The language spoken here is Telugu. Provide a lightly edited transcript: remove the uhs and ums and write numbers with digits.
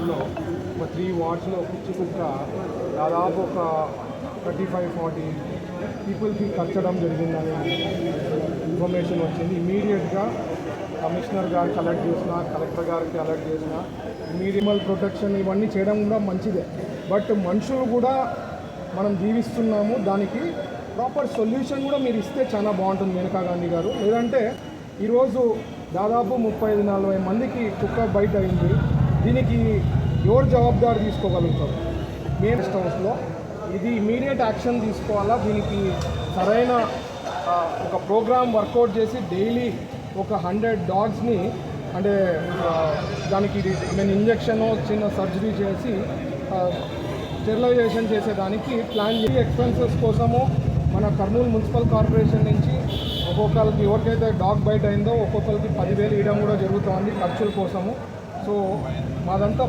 వార్డులో ఒక 3 వార్డ్స్లో పిచ్చి కుక్క దాదాపు ఒక 35-40 పీపుల్కి కచ్చడం జరిగిందని ఇన్ఫర్మేషన్ వచ్చింది. ఇమీడియట్గా కమిషనర్ గారికి అలర్ట్ చేసిన, కలెక్టర్ గారికి అలర్ట్ చేసిన, ఇమీడియట్ ప్రొటెక్షన్ ఇవన్నీ చేయడం కూడా మంచిదే. బట్ మనుషులు కూడా మనం జీవిస్తున్నాము, దానికి ప్రాపర్ సొల్యూషన్ కూడా మీరు ఇస్తే చాలా బాగుంటుంది మేనకా గాంధీ గారు. లేదంటే ఈరోజు దాదాపు 35-40 మందికి కుక్క బైట్ అయింది. దీనికి ఎవరు జవాబుదారు తీసుకోగలుగుతారు? మెయిన్ గెస్ట్ హౌస్లో ఇది ఇమీడియట్ యాక్షన్ తీసుకోవాలా. దీనికి సరైన ఒక ప్రోగ్రామ్ వర్కౌట్ చేసి డైలీ ఒక 100 డాగ్స్ని అంటే దానికి నేను ఇంజెక్షన్ చిన్న సర్జరీ చేసి స్టెరిలైజేషన్ చేసేదానికి ప్లాన్ చేసి ఎక్స్పెన్సెస్ కోసము మన కర్నూలు మున్సిపల్ కార్పొరేషన్ నుంచి ఒక్కొక్కరికి ఎవరికైతే డాగ్ బైట్ అయిందో ఒక్కొక్కరికి 10,000 ఇవ్వడం కూడా జరుగుతుంది ఖర్చుల కోసము. సో మాదంతా